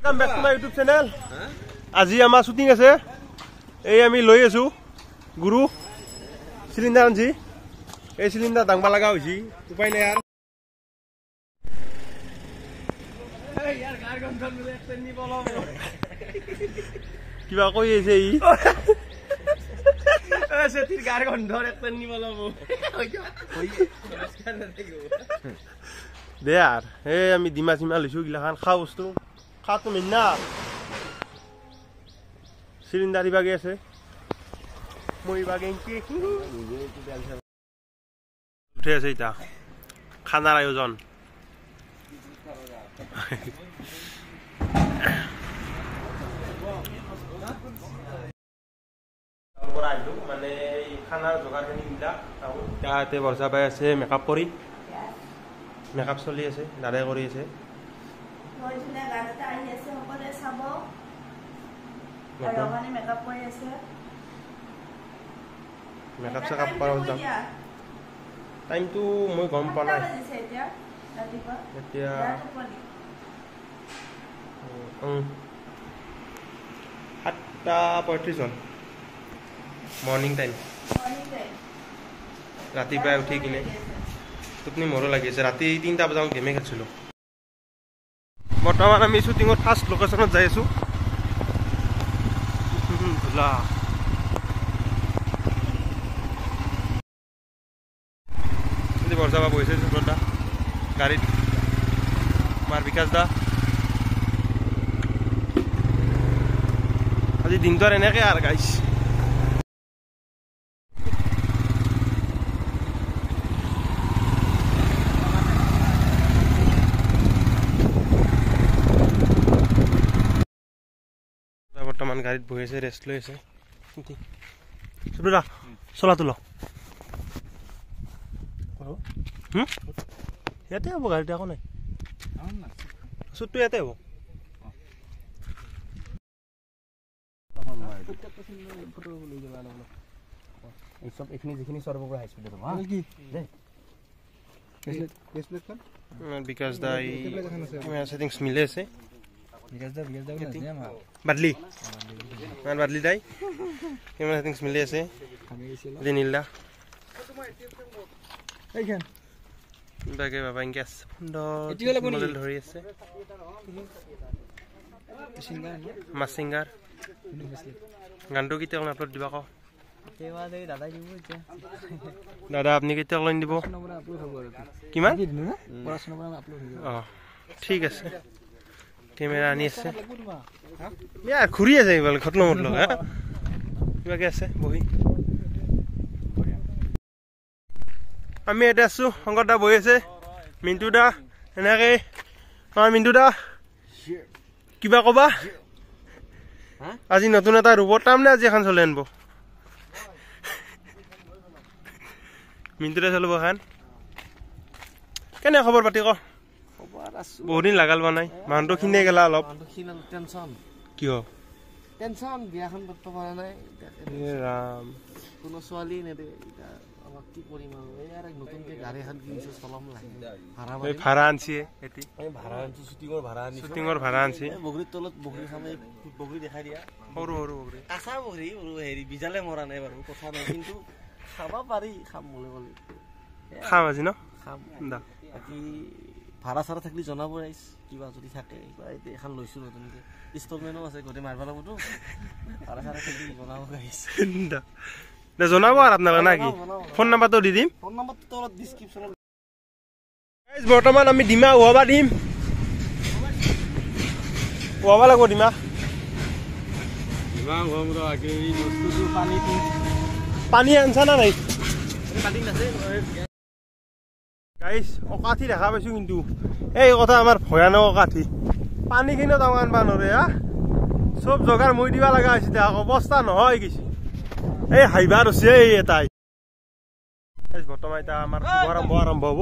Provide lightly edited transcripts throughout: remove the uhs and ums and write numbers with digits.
Welcome back to my YouTube channel. আজি আমাৰ shooting আছে এই আমি লৈ আছো গুৰু সিলিন্ডাৰ আনছি এই সিলিন্ডাৰ দাংবা লাগা হৈছি উপায় নাই এই ইয়াৰ গাৰ গন্ধন মিলে একনি বলব কিবা কই আছে ই এসে তির গার গন্ধর একনি বলব দে আর এই আমি দিমা সিমা লইছো গিলা খান খা বস্তু খা তুমি না সিলিন্ডার ইবাগে আছে মই ইবাগে কি উঠে আছে এটা খানার আয়োজন মানে এই খানার জোগাড়খিনি মিলা তাতে বর্ষা পাই আছে মেকআপ করি মেকআপ চলি আছে দাদাই কৰি আছে মেকআপ চেকআপ কৰা যাম টাইমটো মই গম পোৱা নাই এতিয়া 7:35 হ'ল মৰ্নিং টাইম ৰাতিপুৱাই উঠি কিনে টোপনি মোৰো লাগি আছে ৰাতি 3টা বজাত গেমে খেলিছিলোঁ বৰ্তমান আমি শ্বুটিঙত ফাৰ্ষ্ট লোকেশ্যনত যাই আছোঁ বৰ্ষা বা বহিছে সুব্ৰত গাড়ীত আমাৰ বিকাশ দা আজি দিনটো আৰু এনেকৈ আৰু গাইছ বৰ্তমান গাড়ীত বহি আছে ৰেষ্ট লৈ আছে সুব্ৰত চলা তোল ইয়াতে হ'ব গাড়ীতে একো নাই চুটটো ইয়াতে হ'ব এইখিনি যিখিনি চৰ্বৰ পৰা হাই স্পীডত বিকাশ দা সেটিংছ মিলে আছে বাদলি বাদলি দাই কেমেৰা সেটিংছ মিলি আছে নীলা বাকে বাবা ইনকে মডেল ধৰি আছে মাছিংগাৰ গানটো কেতিয়া আপলোড দিবা কওঁ দাদা আপুনি কেতিয়া অনলাইন দিব কিমান অঁ ঠিক আছে কেমেৰা আনি আছে ঘূৰি আছে এইবাৰ ঘটনা মতল কিবাকে আছে বহি আমি এতিয়া আছো শংকৰ দা বহি আছে মিণ্টু দা এনেকে মিণ্টু দা কিবা কবা আজি নতুন এটা ৰোবট তাৰমানে আজি এখন চলে আনব মিণ্টু দা চলিব এখন কেনে খবৰ পাতি ক বহুত দিন লাগাল বা নাই মানুহটো খিনে গেলা অলপ কিয় টেনচন বিয়াখন পাতিব পৰা নাই ৰাম কোনো ছোৱালী নেদে কি কৰিম আৰু ইয়াৰ নতুনকে গাড়ী এখন কিনিছো চলাম লাগে ভাড়া আনছি এটি ভাড়া আনছি শ্বুটিঙৰ ভাড়া আনছি বগৰীৰ তলত বগৰী খামে বগৰী দেখাই দিয়া সৰু সৰু বগৰী কাঁচা বগৰী হেৰি বিজালে মৰা নাই বাৰু কথা নাই কিন্তু খাব পাৰি খাম বুলি ক'লে খাম আজি ন খাম বাকী ভাড়া চাড়া থাকিলে জনাব ৰাইজ কিবা যদি থাকে এখন লৈছো নতুনকে ইনষ্টলমেণ্টো আছে গোটেই মাৰিব লাগিবতো ভাড়া চাড়া থাকিলে জনাব ৰাইজ জনাব আৰু আপোনালোকে না কি ফোন নাম্বাৰটো দি দিম ফোন নাম্বাৰটো তলত ডিছক্ৰিপশ্যনত বৰ্তমান আমি ডিমা উহাবা দিম উহাবা লাগিব ডিমা পানী আনছা না নাই গাইছ অকাঠি দেখা পাইছো কিন্তু এই কথা আমাৰ ভয়ানক অকাঠি পানীখিনিও টান আনবা নৰে হা চব জগাৰ মই দিবা লগা হৈছে অৱস্থা নহয় গৈছে এই হাইবা ৰছে এই এটাই বৰ্তমান এতিয়া আমাৰ আৰম্ভ হ'ব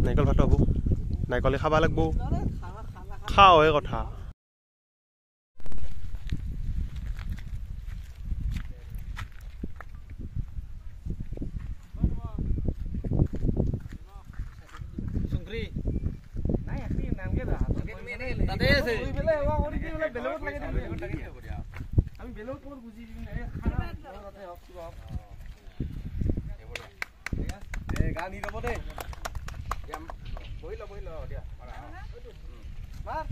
নাৰিকল ভাত হ'ব নাৰিকলে খাব লাগিব খাওঁ এই কথা তাতে আছে ওই বেলে ওয়া কৰি কি বেলে বেলেগত লাগে আমি বেলেগত কোন বুজি দিম এ খানা তাতে হক কিবা হক এ গানি ৰব দে বহিল দিয়া মাৰ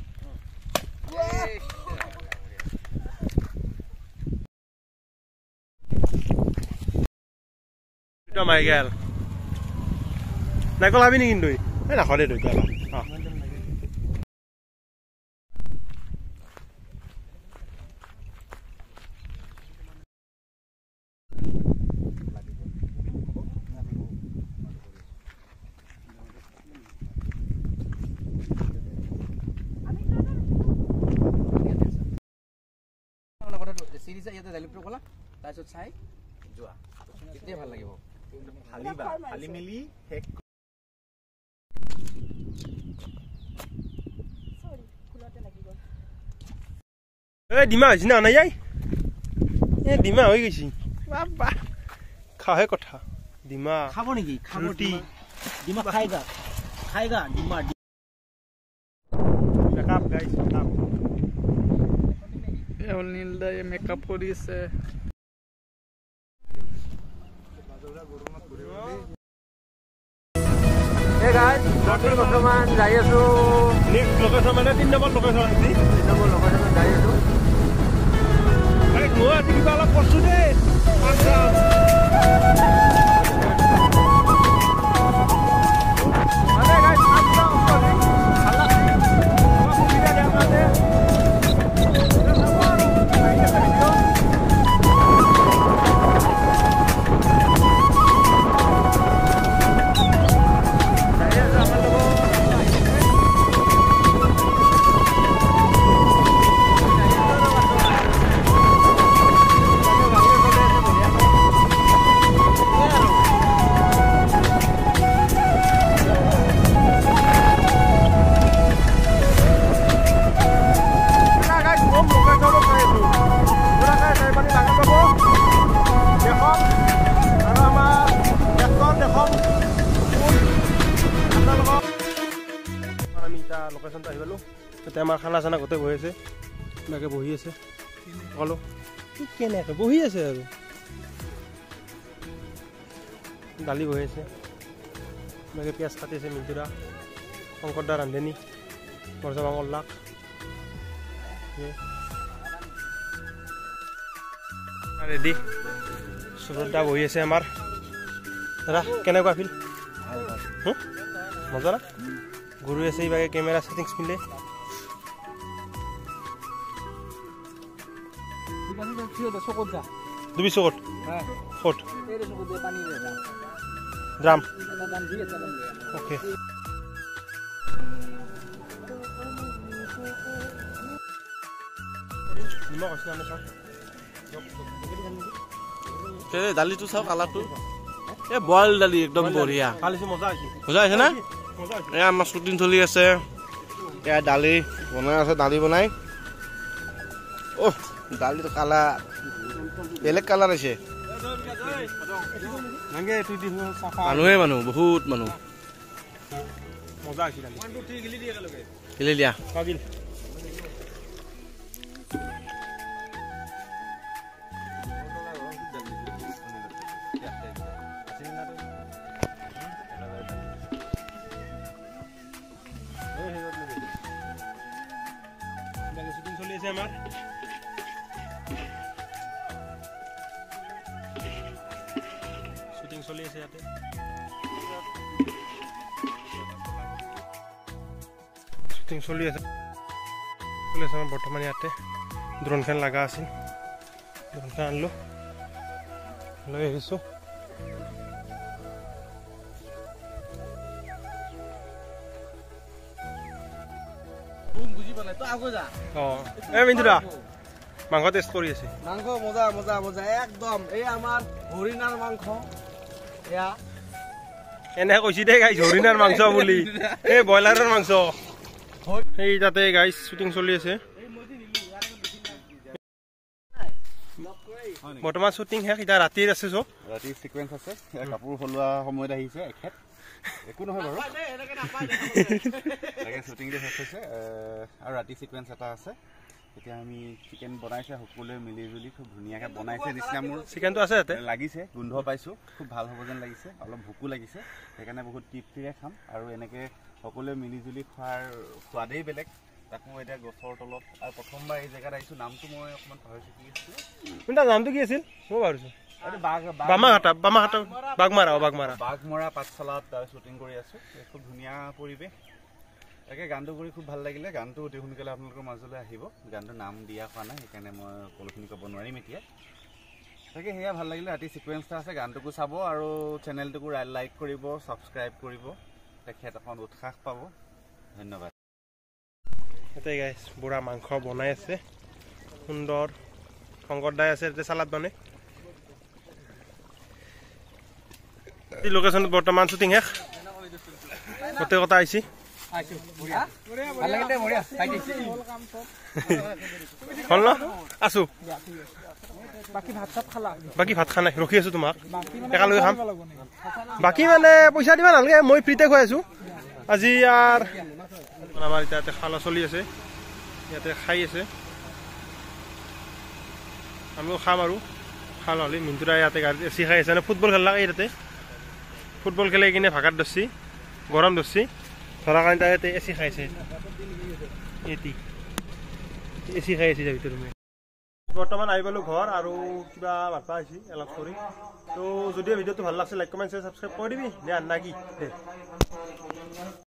এটা মাই গেল নাই কলাবি নি কিন্তু এই না খলে দই কলা সিরিজ ইয়াতে জালিপ্ৰ কলা তাৰপিছত চাই যোৱা এতিয়া ভাল লাগিব হালিবা হালি মিলি হেক সরি খুলাতে লাগিব এই ডিমা হৈছে না নাই যাই এ ডিমা হৈ গৈছি বাবা খাহে কথা ডিমা খাব নেকি খাব ৰুটি ডিমা খাইগা ডিমা মেকআপ গাইস মেকআপ এল নীল দাই মেকআপ কৰি আছে Hey guys, local bagaimana jaya tu? next location mana 3 number location আছে 3 number location jaya tu. আরে গোয়া দিকে বালা পছু দে আচ্ছা Hey guys, apa usah salah. Apa video dia ada? লোকেশনটা আহি গ'লো এতিয়া আমাৰ খানা চানা গোটেই বহি আছে এনেকৈ বহি আছে ক'লো কেনেকৈ বহি আছে আৰু দালি বহি আছে এনেকৈ পিঁয়াজ কাটি আছে মিণ্টুৰা শংকৰদা ৰান্ধনি বৰজা কল্লাক ৰেডি সুৰদা বহি আছে আমাৰ দাদা কেনেকুৱা ফিল মজা না গুৰু আছে এইভাবে ক্যামেৰা সেটিংস মিলে দুবি চকট ফট ড্ৰাম ওকে দালিটো চাওক কালাৰটো এ বইল দালি একদম বঢ়িয়া মজা আছে মজা আছে না এয়া আমাৰ শ্বুটিং চলি আছে এয়া দালি বনাই আছে দালি বনাই অহ দালিটো কালাৰ বেলেগ কালাৰ আছে মানুহ বহুত মানুহ মজা আছে গিলি দিয়া শুটিং চলি আছে আমাৰ শুটিং চলি আছে ইয়াতে শুটিং চলি আছে আমাৰ বৰ্তমান ইয়াতে ড্ৰোনখন লগা আছিল ড্ৰোনখন আনিলো লৈ আহিছোঁ মাংস টেষ্ট কৰি আছে মাংস মজা মজা মজা একদম এই আমাৰ হৰিণাৰ মাংস এয়া এনে কৈছি দে গাইছ হৰিণাৰ মাংস বুলি এই ব্ৰইলাৰৰ মাংস এই তাতে গাইছ শ্বুটিং চলি আছে বৰ্তমান শ্বুটিং শেষ এতিয়া ৰাতিৰ আছে চব ৰাতি সিকুৱেন্স আছে কাপোৰ হলোৱা সময়ত আহিছে এখেত একো নহয় বাৰু তাকে শ্বুটিং শেষ হৈছে আৰু ৰাতি ছিকুৱেঞ্চ এটা আছে এতিয়া আমি চিকেন বনাইছে সকলোৱে মিলি জুলি খুব ধুনীয়াকৈ বনাইছে নিচিনা মোৰ চিকেনটো আছে ইয়াতে লাগিছে গোন্ধ পাইছোঁ খুব ভাল হ'ব যেন লাগিছে অলপ ভোকো লাগিছে সেইকাৰণে বহুত তৃপ্তিৰে খাম আৰু এনেকৈ সকলোৱে মিলি জুলি খোৱাৰ সোৱাদেই বেলেগ তাকো এতিয়া গছৰ তলত আৰু প্ৰথমবাৰ এই জেগাত আহিছোঁ নামটো মই অকণমান পাহৰিছোঁ কি আছিল তাৰ নামটো কি আছিল মই পাহৰিছোঁ বাঘমৰা পাঠশালাত শ্বুটিং কৰি আছোঁ খুব ধুনীয়া পৰিৱেশ তাকে গানটো কৰি খুব ভাল লাগিলে গানটো অতি সোনকালে আপোনালোকৰ মাজলৈ আহিব গানটোৰ নাম দিয়া হোৱা নাই সেইকাৰণে মই সকলোখিনি ক'ব নোৱাৰিম এতিয়া তাকে সেয়া ভাল লাগিলে ৰাতি ছিকুৱেঞ্চ এটা আছে গানটোকো চাব আৰু চেনেলটোকো লাইক কৰিব ছাবস্ক্ৰাইব কৰিব তেখেত অকণ উৎসাহ পাব ধন্যবাদ ইয়াতে গাইছ বুঢ়া মাংস বনাই আছে সুন্দৰ শংকৰ দাই আছে ইয়াতে চালাড বনাই লোকেশ্যন বৰ্তমান শ্বুটিং শেষ গোটেই কথা আহিছে হ'ল ন আছো বাকী ভাত খা নাই ৰখি আছো তোমাক একেলগে খাম বাকী মানে পইচা দিবা নালাগে মই ফ্ৰীতে খুৱাই আছো আজি আৰু আমাৰ ইয়াতে খালা চলি আছে ইয়াতে খাই আছে আমিও খাম আৰু খাল হ'লে মিন্টুৰা ইয়াতে গাড়ীত এচি খাই আছে ফুটবল খেলাক ইয়াতে ফুটবল খেলাই কিনে ভাগাত ধৰছি গৰম ধৰছি ধৰা কাৰণে তাই ইয়াতে এচি খাইছে এচি খাই আছে ভিতৰত বৰ্তমান আহি পালোঁ ঘৰ আৰু কিবা মাতবা আহিছে অলপ কৰি তো যদিও ভিডিঅ'টো ভাল লাগছে লাইক কমেণ্ট শ্বেয়াৰ ছাবস্ক্ৰাইব কৰি দিবি দে না কি